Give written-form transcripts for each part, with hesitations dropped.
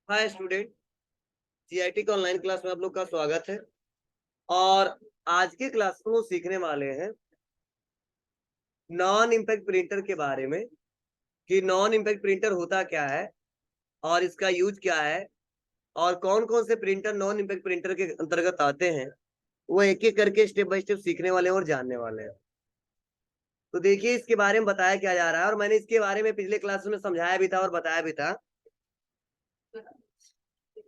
Hi student, CIT के online class में आप लोग का स्वागत है। और आज के क्लास में वो सीखने वाले हैं नॉन इम्पैक्ट प्रिंटर के बारे में कि नॉन इम्पैक्ट प्रिंटर होता क्या है और इसका यूज क्या है और कौन कौन से प्रिंटर नॉन इम्पैक्ट प्रिंटर के अंतर्गत आते हैं। वो एक एक करके स्टेप बाय स्टेप सीखने वाले हैं और जानने वाले हैं। तो देखिए, इसके बारे में बताया क्या जा रहा है और मैंने इसके बारे में पिछले क्लास में समझाया भी था और बताया भी था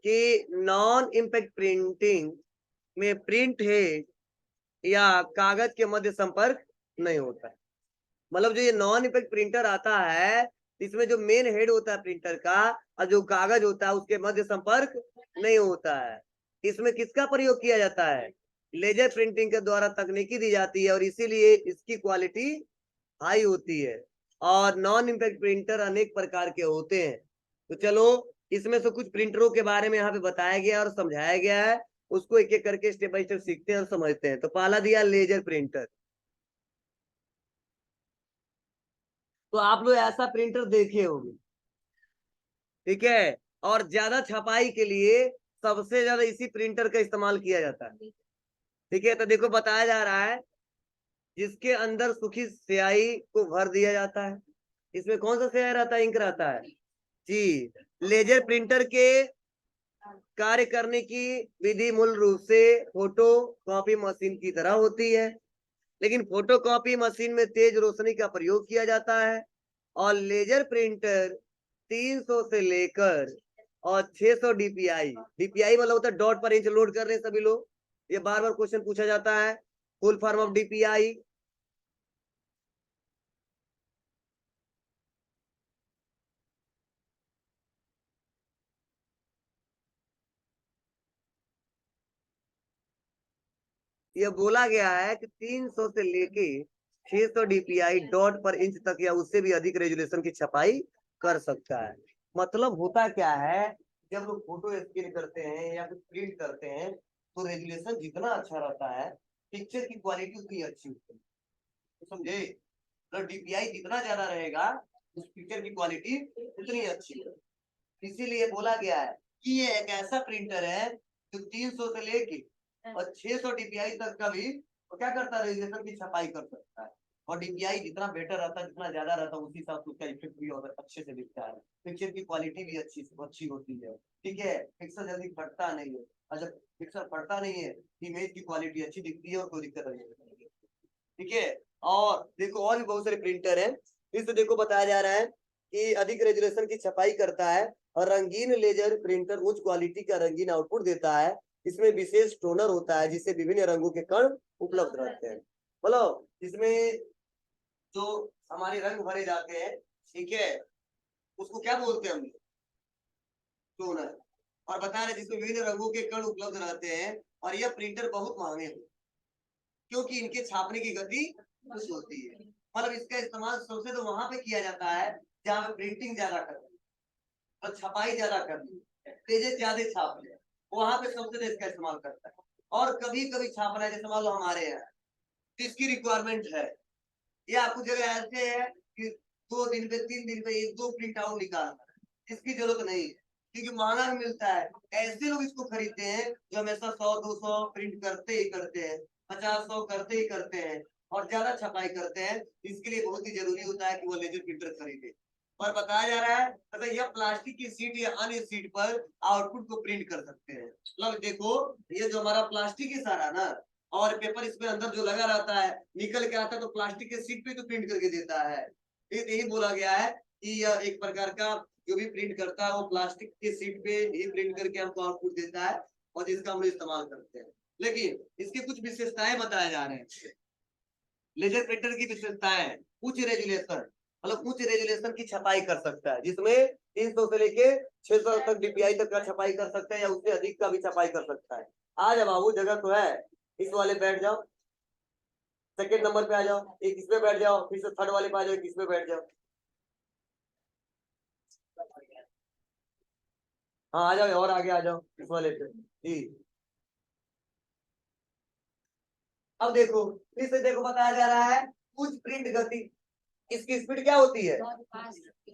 कि नॉन इम्पैक्ट प्रिंटिंग में प्रिंट हेड या कागज के मध्य संपर्क नहीं होता है। मतलब जो ये नॉन इम्पैक्ट प्रिंटर आता है, इसमें जो मेन हेड होता है प्रिंटर का और जो कागज होता है उसके मध्य संपर्क नहीं होता है। इसमें किसका प्रयोग किया जाता है? लेजर प्रिंटिंग के द्वारा तकनीकी दी जाती है और इसीलिए इसकी क्वालिटी हाई होती है। और नॉन इम्पैक्ट प्रिंटर अनेक प्रकार के होते हैं। तो चलो, इसमें से कुछ प्रिंटरों के बारे में यहाँ पे बताया गया और समझाया गया है, उसको एक एक करके स्टेप बाय स्टेप सीखते हैं और समझते हैं। तो पहला दिया लेजर प्रिंटर। तो आप लोग ऐसा प्रिंटर देखे होंगे, ठीक है। और ज्यादा छपाई के लिए सबसे ज्यादा इसी प्रिंटर का इस्तेमाल किया जाता है, ठीक है। तो देखो, बताया जा रहा है जिसके अंदर सूखी स्याही को भर दिया जाता है। इसमें कौन सा स्याही रहता है? इंक रहता है जी। लेजर प्रिंटर के कार्य करने की विधि मूल रूप से फोटो कॉपी मशीन की तरह होती है, लेकिन फोटो कॉपी मशीन में तेज रोशनी का प्रयोग किया जाता है। और लेजर प्रिंटर 300 से लेकर और 600 डीपीआई, डीपीआई मतलब होता है डॉट पर इंच लोड कर रहे हैं सभी लोग, ये बार बार क्वेश्चन पूछा जाता है। Full form of DPI. ये बोला गया है कि 300 से लेके 600 डीपीआई डॉट पर इंच तक या उससे भी अधिक रेजोल्यूशन की छपाई कर सकता है। मतलब होता क्या है, जब लोग फोटो स्कैन करते हैं या फिर प्रिंट करते हैं तो रेजोल्यूशन जितना अच्छा रहता है, पिक्चर की क्वालिटी उतनी अच्छी होती है। तो समझे? तो डीपीआई जितना ज्यादा रहेगा उस पिक्चर की क्वालिटी उतनी अच्छी है। इसीलिए बोला गया है कि ये एक ऐसा प्रिंटर है जो 300 से लेके और 600 डीपीआई तक का भी वो क्या करता है, रेजोल्यूशन की छपाई कर सकता है। और डीपीआई जितना बेटर रहता है, जितना ज्यादा रहता है, उसी हिसाब से उसका इफेक्ट भी और अच्छे से दिखता है। पिक्चर की क्वालिटी भी अच्छी होती है, ठीक है। पिक्सल जल्दी फटता नहीं है, और जब पिक्सल फटता नहीं है, इमेज की क्वालिटी अच्छी दिखती है और कोई दिक्कत नहीं है, ठीक है। और देखो, और भी बहुत सारे प्रिंटर हैं। इससे देखो बताया जा रहा है कि अधिक रेजोल्यूशन की छपाई करता है और रंगीन लेजर प्रिंटर उच्च क्वालिटी का रंगीन आउटपुट देता है। इसमें विशेष टोनर होता है जिससे विभिन्न रंगों के कण उपलब्ध रहते हैं। बोलो, इसमें जो हमारे रंग भरे जाते हैं, ठीक है, उसको क्या बोलते हैं हम? टोनर। और बता रहे जिसमें विभिन्न रंगों के कण उपलब्ध रहते हैं। और यह प्रिंटर बहुत महंगे हैं क्योंकि इनके छापने की गति कुछ होती है। मतलब इसका इस्तेमाल सबसे तो वहां पे किया जाता है जहाँ पे प्रिंटिंग ज्यादा करनी है और छपाई ज्यादा करनी है, पेजेस ज्यादा छापने हैं, वहां पे सबसे ज्यादा इसका इस्तेमाल करता है। और कभी कभी छापना है, जैसे मान लो हमारे यहाँ तो इसकी रिक्वायरमेंट है। ये आपको जगह ऐसे है कि 2 दिन पे 3 दिन पे 1-2 प्रिंट आउट निकालना है, इसकी जरूरत नहीं है क्योंकि महंगा भी मिलता है। ऐसे लोग इसको खरीदते हैं जो हमेशा 100-200 प्रिंट करते ही करते हैं, 50-100 करते ही करते हैं और ज्यादा छपाई करते हैं। इसके लिए बहुत ही जरूरी होता है कि वो लेजर प्रिंटर खरीदे। और बताया जा रहा है अगर यह प्लास्टिक की सीट या अन्य सीट पर आउटपुट को प्रिंट कर सकते हैं। मतलब देखो, ये जो हमारा प्लास्टिक है सारा ना, और पेपर इसमें अंदर जो लगा रहता है निकल के आता है तो प्लास्टिक के सीट पे तो प्रिंट करके देता है। यही बोला गया है कि यह एक प्रकार का जो भी प्रिंट करता है वो प्लास्टिक के सीट पे ही प्रिंट करके हमको आउटपुट देता है और जिसका हम इस्तेमाल करते हैं। लेकिन इसकी कुछ विशेषताएं बताए जा रहे हैं। लेजर प्रिंटर की विशेषताएं: उच्च रेजुलेशन, मतलब उच्च रेजुलेशन की छपाई कर सकता है, जिसमें 300 से लेके 600 तक डीपीआई तक का छपाई कर सकता है या उससे अधिक का भी छपाई कर सकता है। आ जाओ बाबू, जगह तो है, इस वाले बैठ जाओ, सेकंड नंबर पे आ जाओ, एक इसमें बैठ जाओ, फिर से थर्ड वाले पे आ जाओ, एक इसमें बैठ जाओ। हाँ आ जाओ, और आगे आ जाओ इस वाले पे जी। अब देखो, फिर से देखो बताया जा रहा है उच्च प्रिंट गति। इसकी स्पीड क्या होती है?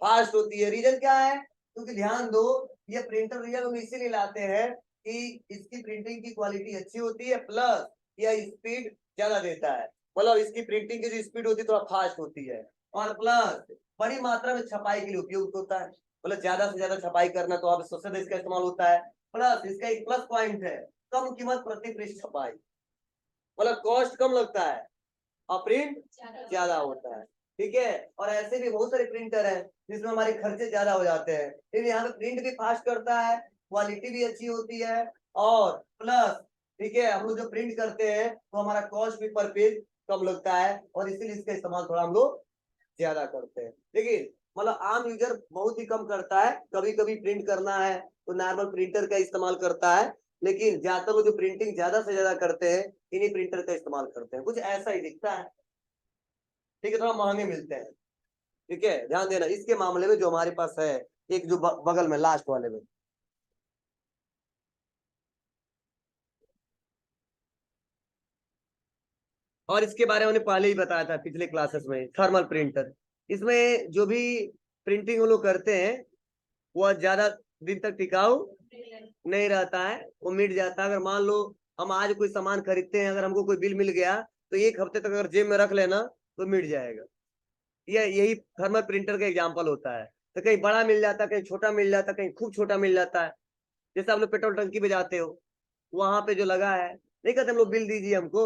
फास्ट होती है। रीजन क्या है? क्योंकि ध्यान दो, ये प्रिंटर रियल में इसीलिए लाते हैं कि इसकी प्रिंटिंग की क्वालिटी अच्छी होती है, प्लस यह स्पीड ज्यादा देता है। मतलब इसकी प्रिंटिंग की जो स्पीड होती है थोड़ा फास्ट होती है, और प्लस बड़ी मात्रा में छपाई के लिए उपयुक्त होता है। मतलब ज्यादा से ज्यादा छपाई करना तो आप सबसे ज्यादा इसका इस्तेमाल होता है। प्लस इसका एक प्लस पॉइंट है, कम कीमत प्रति पृष्ठ छपाई, मतलब कॉस्ट कम लगता है और प्रिंट ज्यादा होता है। ठीक है, और ऐसे भी बहुत सारे प्रिंटर हैं जिसमें हमारे खर्चे ज्यादा हो जाते हैं, लेकिन यहाँ पे प्रिंट भी फास्ट करता है, क्वालिटी भी अच्छी होती है, और प्लस ठीक है हम लोग जो प्रिंट करते हैं तो हमारा कॉस्ट भी पर पेज कम लगता है, और इसीलिए इसका इस्तेमाल थोड़ा हम लोग ज्यादा करते हैं। लेकिन मतलब आम यूजर बहुत ही कम करता है, कभी कभी प्रिंट करना है तो नॉर्मल प्रिंटर का इस्तेमाल करता है, लेकिन ज्यादातर लोग जो प्रिंटिंग ज्यादा से ज्यादा करते हैं इन्हीं प्रिंटर का इस्तेमाल करते हैं। कुछ ऐसा ही दिखता है, ठीक है, थोड़ा महंगे मिलते हैं। ठीक है, ध्यान देना इसके मामले में जो हमारे पास है, एक जो बगल में लास्ट वाले में, और इसके बारे में हमने पहले ही बताया था पिछले क्लासेस में, थर्मल प्रिंटर। इसमें जो भी प्रिंटिंग वो लोग करते हैं वह ज्यादा दिन तक टिकाऊ नहीं रहता है, वो मिट जाता है। अगर मान लो हम आज कोई सामान खरीदते हैं, अगर हमको कोई बिल मिल गया तो एक हफ्ते तक अगर जेब में रख लेना तो मिट जाएगा। यही थर्मल प्रिंटर का एग्जाम्पल होता है। तो कहीं बड़ा मिल जाता है, कहीं छोटा मिल जाता है, कहीं खूब छोटा मिल जाता है। जैसे आप लोग पेट्रोल टंकी पे जाते हो, वहां पे जो लगा है, नहीं कहते हम लोग बिल दीजिए हमको,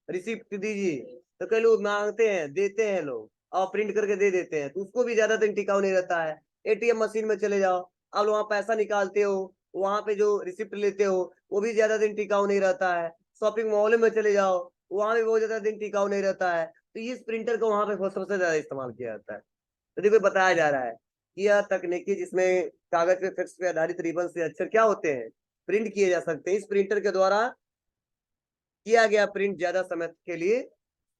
रिसिप्ट दीजिए, तो कई लोग मांगते हैं, देते हैं लोग, और प्रिंट करके दे देते हैं, तो उसको भी ज्यादा दिन टिकाऊ नहीं रहता है। एटीएम मशीन में चले जाओ, आप लोग वहाँ पैसा निकालते हो, वहां पे जो रिसिप्ट लेते हो वो भी ज्यादा दिन टिकाऊ नहीं रहता है। शॉपिंग मॉल में चले जाओ, वहां भी बहुत ज्यादा दिन टिकाऊ नहीं रहता है। तो इस प्रिंटर को वहां पे सबसे ज्यादा इस्तेमाल किया जाता है। तो देखो बताया जा रहा है कि यह तकनीकी जिसमें कागज पे फिक्स पे आधारित रिबन से अक्षर क्या होते हैं, प्रिंट किए जा सकते हैं। इस प्रिंटर के द्वारा किया गया प्रिंट ज्यादा समय के लिए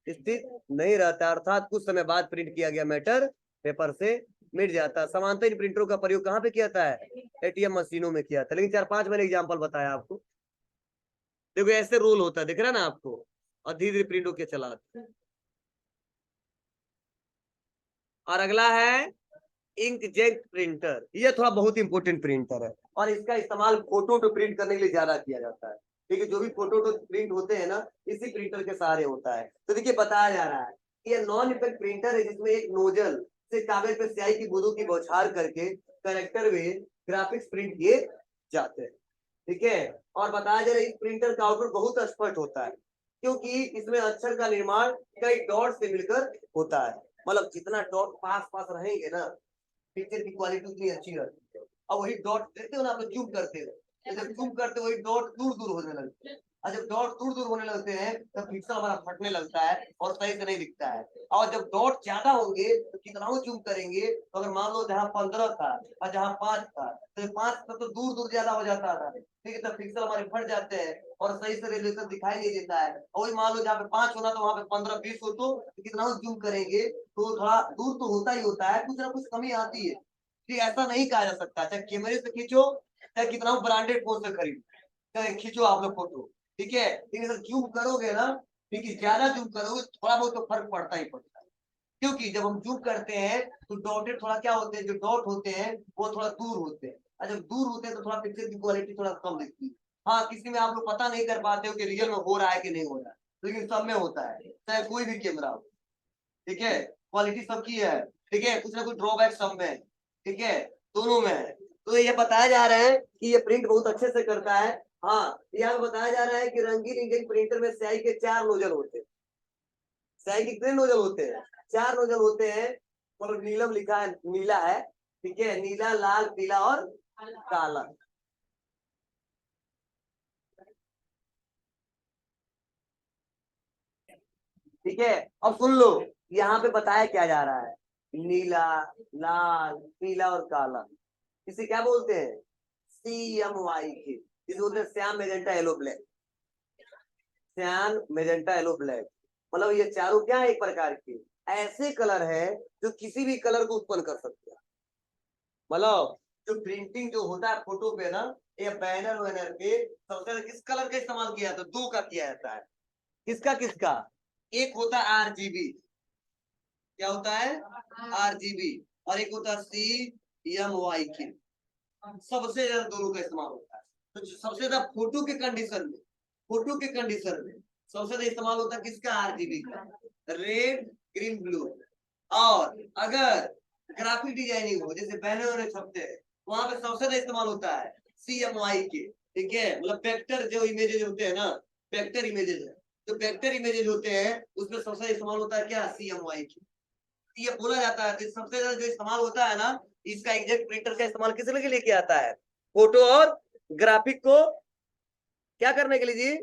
स्थित नहीं रहता, अर्थात कुछ समय बाद प्रिंट किया गया मैटर पेपर से मिट जाता है। समानता इन प्रिंटरों का प्रयोग कहाँ पे किया जाता है, एटीएम मशीनों में किया जाता है। लेकिन 4-5 मैंने एग्जाम्पल बताया आपको। देखो ऐसे रोल होता है, दिख रहा है ना आपको, और धीरे धीरे प्रिंट होकर चला आता है। और अगला है इंकजेट प्रिंटर। ये थोड़ा बहुत इंपोर्टेंट प्रिंटर है, और इसका इस्तेमाल फोटो तो प्रिंट करने के लिए ज्यादा किया जाता है। ठीक है, जो भी फोटो तो प्रिंट होते हैं ना, इसी प्रिंटर के सहारे होता है। तो देखिए बताया जा रहा है कि ये नॉन इफेक्ट प्रिंटर है, जिसमें एक नोजल से कागज पर स्याही की बूंदों की बौछार करके करेक्टर में ग्राफिक्स प्रिंट किए जाते हैं। ठीक है, और बताया जा रहा है इस प्रिंटर का आउटपुट बहुत स्पष्ट होता है, क्योंकि इसमें अक्षर का निर्माण कई डॉट से मिलकर होता है। मतलब जितना डॉट पास पास रहेंगे ना, पिक्चर की क्वालिटी उतनी अच्छी रहती है। अब वही डॉट देखते हो ना, आप जूम करते हो, तो जब जूम करते वही डॉट दूर दूर होने लगते हैं, और जब डॉट दूर दूर होने लगते हैं तब पिक्सल हमारा फटने लगता है और सही से नहीं दिखता है। और जब डॉट ज्यादा होंगे तो कितना जूम करेंगे, तो अगर मान लो जहाँ 15 था और जहाँ 5 था, तो 5 तक तो दूर दूर ज्यादा हो जाता था। ठीक है, तब पिक्सल हमारे फट जाते हैं और सही से रेजोल्यूशन दिखाई नहीं देता है। और वही मान लो जहाँ पे 5 होना तो वहाँ पे 15-20 हो, तो कितना जूम करेंगे तो थोड़ा दूर तो होता ही होता है, कुछ ना कुछ कमी आती है। ठीक, ऐसा नहीं कहा जा सकता चाहे कैमरे से खींचो चाहे कितना ब्रांडेड फोन से खरीदो, चाहे खींचो आप लोग फोटो। ठीक है, लेकिन अगर जूम करोगे ना, ठीक है, ज्यादा जूम करोगे थोड़ा बहुत तो फर्क पड़ता ही पड़ता है। क्योंकि जब हम जूम करते हैं तो डॉटेड थोड़ा क्या होते हैं, जो डॉट होते हैं वो थोड़ा दूर होते हैं, और जब दूर होते हैं तो थोड़ा पिक्चर की क्वालिटी थोड़ा कम दिखती है। हाँ, किसी में आप लोग पता नहीं कर पाते हो कि रियल में हो रहा है कि नहीं हो रहा है, लेकिन सब में होता है, चाहे कोई भी कैमरा हो। ठीक है, क्वालिटी सबकी है। ठीक है, कुछ ना कुछ ड्रॉबैक सब में है। ठीक है, दोनों में है। तो ये बताया जा रहा है कि ये प्रिंट बहुत अच्छे से करता है। हाँ, यहाँ बताया जा रहा है कि रंगीन इंक प्रिंटर में स्याही के 4 नोजल होते हैं। स्याही के कितने नोजल होते हैं, 4 नोजल होते हैं। और नीलम लिखा है, नीला है। ठीक है, नीला, लाल, पीला और काला। ठीक है, अब सुन लो, यहाँ पे बताया क्या जा रहा है, नीला, लाल, पीला और काला, इसे क्या बोलते हैं, CMY के, जिसे बोलते हैं Shyam, magenta, yellow, black. Shyam, magenta, yellow, black, मतलब ये चारों क्या है, एक प्रकार के ऐसे कलर है जो किसी भी कलर को उत्पन्न कर सकते हैं। मतलब जो प्रिंटिंग जो होता है फोटो पे ना, ये बैनर वैनर पे सबसे ज्यादा किस कलर का इस्तेमाल किया जाता है, 2 का किया जाता है। किसका किसका, एक होता है RGB, क्या होता है RGB, और एक होता है CMYK। सबसे ज्यादा दोनों का इस्तेमाल होता है। तो सबसे ज्यादा फोटो के कंडीशन में, फोटो के कंडीशन में सबसे ज्यादा इस्तेमाल होता है किसका? आरजीबी का, रेड ग्रीन ब्लू। और अगर ग्राफिक डिजाइनिंग हो, जैसे बैनर वैनर छपते हैं, वहां पे सबसे ज्यादा इस्तेमाल होता है CMYK के। ठीक है, मतलब वेक्टर जो इमेजेस होते हैं ना, वेक्टर इमेजेस है, जो वेक्टर इमेजेस होते हैं उसमें सबसे ज्यादा इस्तेमाल होता है क्या? CMYK। ये बोला जाता है कि सबसे ज्यादा जो इस्तेमाल होता है ना, इसका एग्जैक्ट प्रिंटर का इस्तेमाल किस लिए लेके आता है? फोटो और ग्राफिक को क्या करने के लिए जी?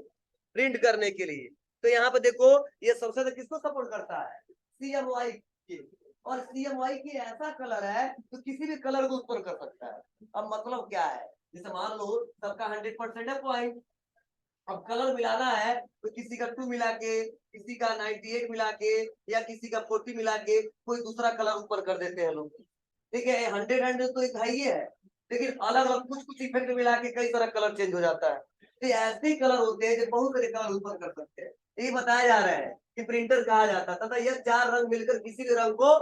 प्रिंट करने के लिए। तो यहाँ पे देखो, ये सबसे ज्यादा किसको सपोर्ट करता है? CMYK। और CMYK ऐसा कलर है तो किसी भी कलर को उत्पन्न कर सकता है। अब मतलब क्या है, जैसे मान लो सबका 100% है पॉइंट, अब कलर मिलाना है तो किसी का 2 मिला के, किसी का 98 मिला के, या किसी का 40 मिला के कोई दूसरा कलर ऊपर कर देते हैं लोग। ठीक है, 100 तो एक है ही है, लेकिन अलग अलग कुछ कुछ इफेक्ट मिला के कई सारा कलर चेंज हो जाता है। तो ऐसे ही कलर होते हैं जो बहुत सारे कलर ऊपर कर सकते हैं। ये बताया जा रहा है कि प्रिंटर कहा जाता है, तथा यह 4 रंग मिलकर किसी भी रंग को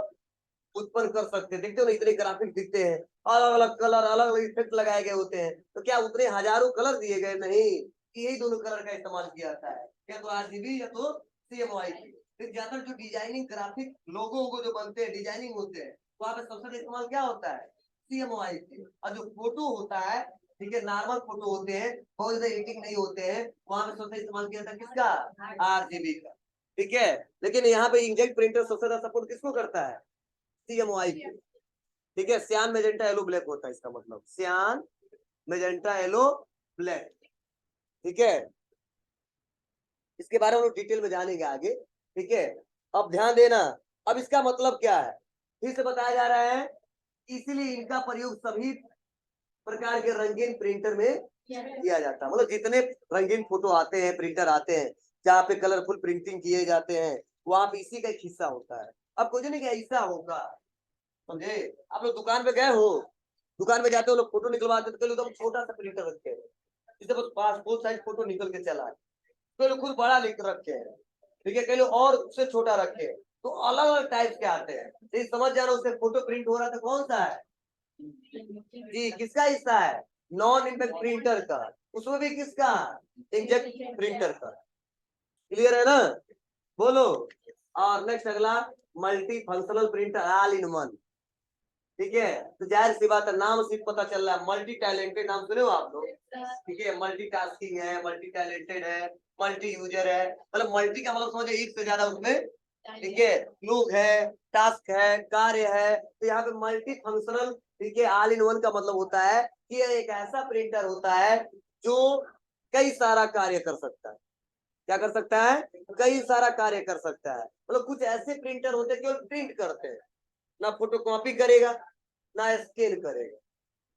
उत्पन्न कर सकते हैं। देखते हो ना, इतने ग्राफिक दिखते हैं, अलग अलग कलर, अलग अलग इफेक्ट लगाए गए होते हैं। तो क्या उतने हजारों कलर दिए गए? नहीं, यही दोनों कलर का इस्तेमाल किया जाता है, या तो आरजीबी या तो CMYK। फिर ज्यादातर जो डिजाइनिंग ग्राफिक लोगों को जो बनते हैं, डिजाइनिंग होते हैं, वहां पे सबसे इस्तेमाल क्या होता है? CMYK। और जो फोटो होता है, ठीक है, नॉर्मल फोटो होते हैं, बहुत ज्यादा एडिटिंग नहीं होते हैं, वहां पे सबसे इस्तेमाल किया जाता है किसका? आरजीबी का। ठीक है, लेकिन यहाँ पे इंकजेट प्रिंटर सबसे ज्यादा सपोर्ट किसको करता है? CMYK। ठीक है, सियान मेजेंटा येलो ब्लैक होता है इसका मतलब, सियान मेजेंटा येलो ब्लैक। ठीक है, इसके बारे में हम डिटेल में जानेंगे आगे। ठीक है, अब ध्यान देना, अब इसका मतलब क्या है फिर से बताया जा रहा है। इसीलिए इनका प्रयोग सभी प्रकार के रंगीन प्रिंटर में किया जाता है। मतलब जितने रंगीन फोटो आते हैं, प्रिंटर आते हैं, जहाँ पे कलरफुल प्रिंटिंग किए जाते हैं, वहां पे इसी का एक हिस्सा होता है। अब कुछ नहीं क्या हिस्सा होगा, समझे? आप लोग दुकान पे गए हो, दुकान में जाते हो, लोग फोटो निकलवाते हैं, तो लोग छोटा सा प्रिंटर रखते हैं, जिससे बस पासपोर्ट साइज फोटो निकल के चला है। तो लोग खुद बड़ा लिख रखे हैं, ठीक है, कई लोग और उससे छोटा रखे हैं। तो अलग अलग टाइप के आते हैं। ये समझ जा रहा, उससे फोटो प्रिंट हो रहा था, कौन सा है जी? किसका हिस्सा है? नॉन इम्पैक्ट प्रिंटर का। उसमें भी किसका? इंजेक्ट प्रिंटर का। क्लियर है ना? बोलो। और नेक्स्ट अगला, multi functional printer, all in one. ठीक है, तो जाहिर सी बात है, नाम से पता चल रहा है, मल्टी टैलेंटेड। नाम सुने हो आप लोग? ठीक है, मल्टी टास्किंग है, मल्टी टैलेंटेड है, मल्टी यूजर है। मतलब मल्टी का मतलब समझे एक से ज्यादा उसमें, ठीक है, लोग है, टास्क है, कार्य है। तो यहाँ पे मल्टी फंक्शनल, ठीक है, ऑल इन वन का मतलब होता है कि यह एक ऐसा प्रिंटर होता है जो कई सारा कार्य कर सकता है। क्या कर सकता है? कई सारा कार्य कर सकता है। मतलब कुछ ऐसे प्रिंटर होते हैं केवल प्रिंट करते हैं, ना फोटोकॉपी करेगा, ना स्कैन करेगा।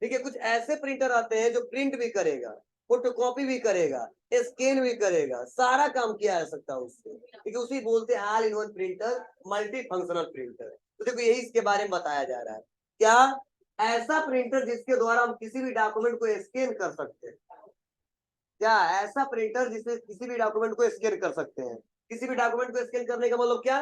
ठीक है, कुछ ऐसे प्रिंटर आते हैं जो प्रिंट भी करेगा, फोटोकॉपी भी करेगा, स्कैन भी करेगा, सारा काम किया जा सकता है उससे। ठीक है, उसी बोलते हैं all in one printer, multi functional printer. तो देखो, यही इसके बारे में बताया जा रहा है। क्या? ऐसा प्रिंटर जिसके द्वारा हम किसी भी डॉक्यूमेंट को स्कैन कर सकते हैं। क्या? ऐसा प्रिंटर जिससे किसी भी डॉक्यूमेंट को स्कैन कर सकते हैं। किसी भी डॉक्यूमेंट को स्कैन करने का मतलब क्या?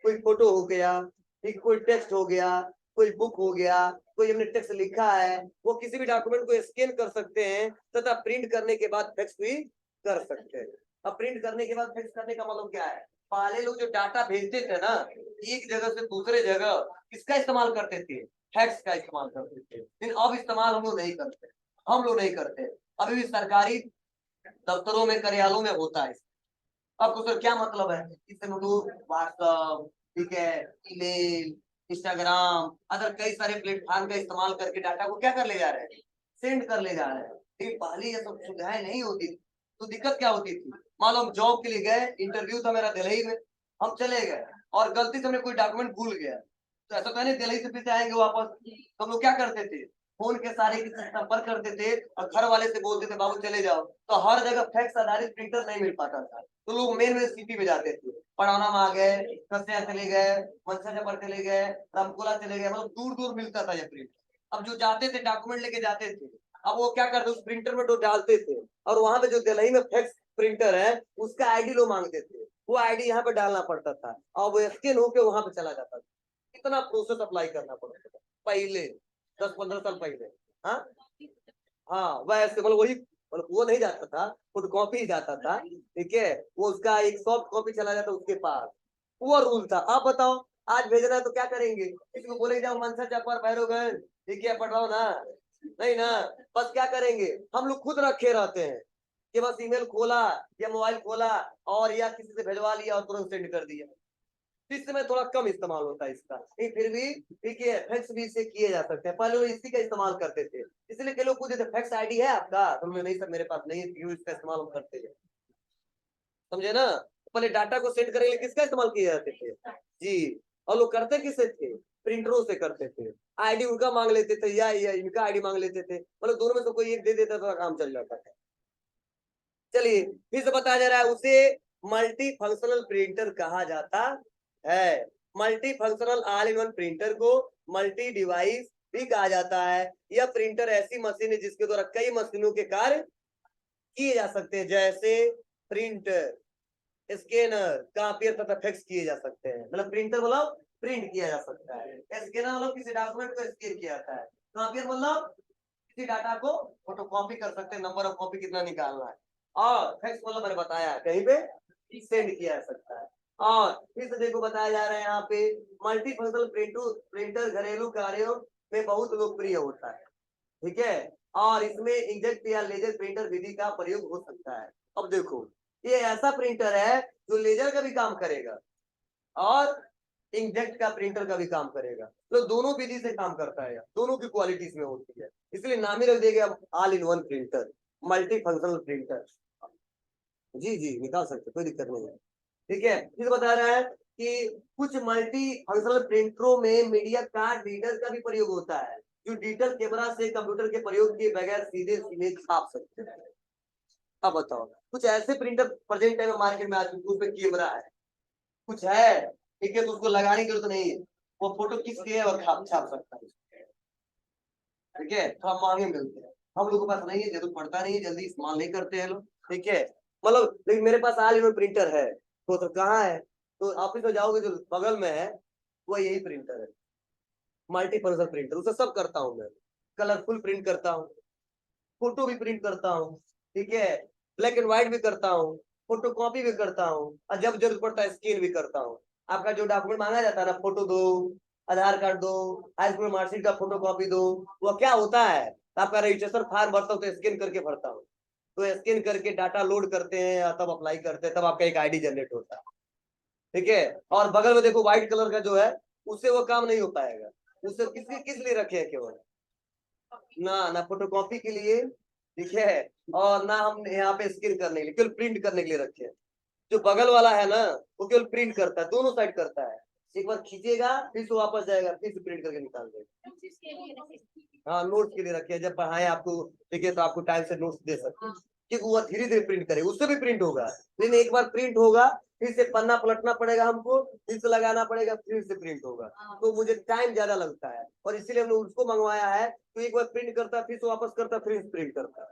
कोई फोटो हो गया, ठीक, कोई टेक्स्ट हो गया, कोई बुक हो गया, कोई हमने टेक्स्ट लिखा है, वो किसी भी डॉक्यूमेंट को स्कैन कर सकते हैं तथा प्रिंट करने के बाद फैक्स भी कर सकते हैं। अब प्रिंट करने के बाद फैक्स करने का मतलब क्या है? पहले लोग जो डाटा भेजते थे ना, एक जगह से दूसरे जगह, किसका इस्तेमाल करते थे? फैक्स का इस्तेमाल करते थे। लेकिन अब इस्तेमाल हम लोग नहीं करते, हम लोग नहीं करते। अभी भी सरकारी दफ्तरों में, कार्यालयों में होता है। आपको सर क्या मतलब है? इससे लोग व्हाट्सअप, ठीक है, ईमेल, इंस्टाग्राम, अदर कई सारे प्लेटफॉर्म का इस्तेमाल करके डाटा को क्या कर ले जा रहे हैं? सेंड कर ले जा रहे हैं। लेकिन पहले ये सब सुविधाएं नहीं होती थी, तो दिक्कत क्या होती थी? मान लो हम जॉब के लिए गए, इंटरव्यू था मेरा दिल्ली में, हम चले गए और गलती से हमने कोई डॉक्यूमेंट भूल गया, तो ऐसा तो नहीं दिल्ली से फिर से आएंगे वापस। तो हम लोग क्या करते थे? फोन के सारे किसी से संपर्क करते थे और घर वाले से बोलते थे बाबू चले जाओ। तो हर जगह फैक्स आधारित प्रिंटर नहीं मिल पाता था, तो लोग मेन मेन सिटी में जाते थे। पड़ौना में आ गए, कसिया चले गए, मनसा पर चले गए, रामकोला चले गए, मतलब दूर दूर मिलता था ये प्रिंट। अब जो जाते थे डॉक्यूमेंट लेके जाते थे, अब वो क्या करते, उस प्रिंटर में डालते थे, और वहां पे जो दिल्ली में फैक्स प्रिंटर है उसका आईडी लोग मांगते थे, वो आईडी यहाँ पे डालना पड़ता था और वो स्कैन होके वहां पे चला जाता था। इतना प्रोसेस अप्लाई करना पड़ता था पहले, 10-15 साल पहले। हाँ, हाँ वैसे मतलब वही, मतलब वो नहीं जाता था, खुद कॉपी ही जाता था, ठीक है, वो उसका एक सॉफ्ट कॉपी चला जाता उसके पास, वो रूल था। आप बताओ आज भेजना है तो क्या करेंगे, किसी को बोले जाओ मनसा चक्कर भैरवगंज, ठीक है पढ़ाओ ना, नहीं ना, बस क्या करेंगे, हम लोग खुद रखे रहते हैं कि बस ईमेल खोला या मोबाइल खोला और या किसी से भेजवा लिया और तुरंत सेंड कर दिया। इस समय थोड़ा कम इस्तेमाल होता है इसका, नहीं फिर भी ठीक है फैक्स भी इसे किए जा सकते हैं, पहले लोग इसी का इस्तेमाल करते थे, इसलिए कई लोग पूछते थे फैक्स आईडी है आपका, तो नहीं सर मेरे पास नहीं है, क्यों इसका इस्तेमाल हम करते हैं, समझे ना। पहले डाटा को सेंड करने के लिए किसका इस्तेमाल किए जाते थे जी, और लोग करते किससे थे, प्रिंटरों से करते थे, आईडी उनका मांग लेते थे या इनका आईडी मांग लेते थे, मतलब दोनों में से कोई एक दे देता था, काम चल जाता था। चलिए फिर से बताया जा रहा है, उसे मल्टी फंक्शनल प्रिंटर कहा जाता है। Multi functional all in one printer को मल्टी डिवाइस भी कहा जाता है। यह प्रिंटर ऐसी मशीन है जिसके द्वारा कई मशीनों के कार्य किए जा सकते हैं, जैसे प्रिंटर, स्कैनर, कापियर तथा फैक्स किए जा सकते हैं। मतलब प्रिंटर मतलब प्रिंट किया जा सकता है, स्कैनर मतलब किसी डॉक्यूमेंट को स्कैन किया जाता है, कापियर मतलब किसी डाटा को फोटो कॉपी कर सकते हैं, नंबर ऑफ कॉपी कितना निकालना है, और फैक्स मतलब मैंने बताया कहीं पे सेंड किया जा सकता है। और फिर से देखो बताया जा रहा है यहाँ पे मल्टी फंक्शनल प्रिंटर घरेलू कार्यों में बहुत लोकप्रिय होता है, ठीक है, और इसमें इंकजेट या लेजर प्रिंटर विधि का प्रयोग हो सकता है। अब देखो ये ऐसा प्रिंटर है जो लेजर का भी काम करेगा और इंकजेट का प्रिंटर का भी काम करेगा, तो दोनों विधि से काम करता है, दोनों की क्वालिटी इसमें होती है, इसलिए नाम ही रख देगा all in one printer, multi functional printer. जी जी निकाल सकते, कोई दिक्कत नहीं है, ठीक है। फिर बता रहा है कि कुछ मल्टी फंक्शनल प्रिंटरों में मीडिया कार्ड रीडर का भी प्रयोग होता है, जो डिजिटल कैमरा से कंप्यूटर के प्रयोग के बगैर सीधे इमेज छाप सकते हैं। अब बताओ कुछ ऐसे प्रिंटर प्रेजेंट टाइम में मार्केट में आ चुके हैं उसमें कैमरा है, कुछ है, ठीक है, तो उसको लगाने की जरूरत नहीं है, वो फोटो खींच के और छाप सकता है, ठीक है, थोड़ा महंगे मिलते हैं, हम लोगों के पास नहीं है, जरूरत पड़ता नहीं है, जल्दी इस्तेमाल नहीं करते हैं लोग, ठीक है, मतलब लेकिन मेरे पास ऑल इन वन प्रिंटर है, तो कहाँ है, तो ऑफिस में जाओगे जो बगल में है वो यही प्रिंटर है, मल्टीपर्पज प्रिंटर, उसे सब करता हूँ मैं, कलरफुल प्रिंट करता हूँ, फोटो भी प्रिंट करता हूँ, ठीक है, ब्लैक एंड व्हाइट भी करता हूँ, फोटो कॉपी भी करता हूँ, और जब जरूरत पड़ता है स्कैन भी करता हूँ। आपका जो डॉक्यूमेंट मांगा जाता है ना, फोटो दो, आधार कार्ड दो, हाई स्कूल मार्कशीट का फोटो कॉपी दो, वो क्या होता है, आपका रजिस्ट्रेशन फॉर्म भरता हूँ तो स्कैन करके भरता हूँ, तो स्कैन करके डाटा लोड करते हैं तब अप्लाई करते हैं, तब आपका एक आईडी जनरेट होता है, ठीक है। और बगल में देखो व्हाइट कलर का जो है उससे वो काम नहीं हो पाएगा, उससे किस लिए रखे हैं केवल, ना फोटो कॉपी के लिए, ठीक है, और ना हम यहाँ पे स्कैन करने के लिए, केवल प्रिंट करने के लिए रखे हैं। जो बगल वाला है ना वो केवल प्रिंट करता है, दोनों साइड करता है, एक बार खींचेगा फिर से वापस जाएगा फिर से प्रिंट करके निकाल देगा। हाँ नोट्स के लिए रखे हैं, जब पढ़ाए आपको, ठीक है, तो आपको टाइम से नोट्स दे सकते हैं, क्योंकि वो धीरे धीरे प्रिंट करेगा, उससे भी प्रिंट होगा, लेकिन एक बार प्रिंट होगा फिर से पन्ना पलटना पड़ेगा हमको, फिर से लगाना पड़ेगा, फिर से प्रिंट होगा, तो मुझे टाइम ज्यादा लगता है, और इसीलिए हमने उसको मंगवाया है, तो एक बार प्रिंट करता है फिर से वापस करता है फिर प्रिंट करता है,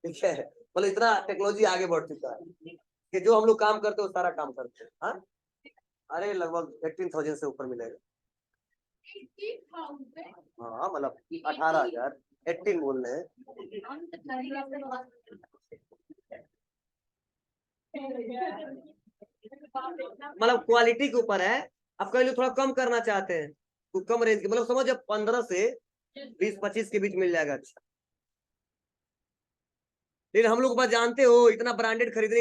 ठीक है, मतलब इतना टेक्नोलॉजी आगे बढ़ चुका है कि जो हम लोग काम करते हैं वो सारा काम करते हैं। हाँ अरे लगभग 18,000 से ऊपर मिलेगा, हाँ मतलब 18,000, 18 बोल रहे हैं। मतलब क्वालिटी के ऊपर है, आप कहीं थोड़ा कम करना चाहते हैं तो कम रेंज के, मतलब समझ 15 से 20-25 के बीच मिल जाएगा अच्छा, लेकिन हम लोग बस जानते हो इतना ब्रांडेड खरीदने